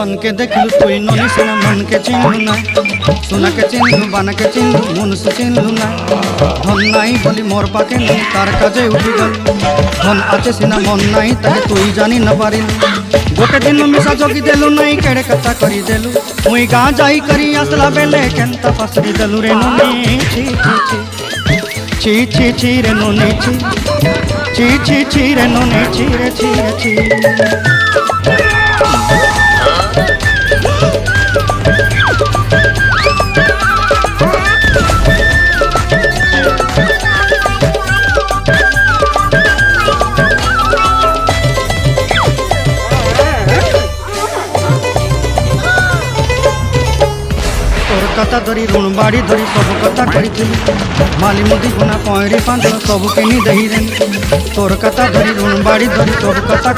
धन के देखलू तुई ननी सिना मन के चिन्हलू ना सोना के चिन्हलू बाना के चिन्हलू मुनुष चिन्हलू ना धन नाई बोली मोर पाके नहीं तार काजे उठी गल धन आचे सिना मन नाई ताके तुई जानी न पारिलू गोटे दिन मिसा जोगी देलू नहीं केड़े कथा करी देलू मुई गाँ जाई करी आसला बेले केंता पासरी देलू रे ननी छी छी छी छी रे ननी छी रे ननी छी रे छी कथा धरी ऋण बाड़ी धरी सब कथा करी माली मुदी गुना पयरी पांच सब किनी दही तोर कथा धरी ऋण बाड़ी धरी सब कथा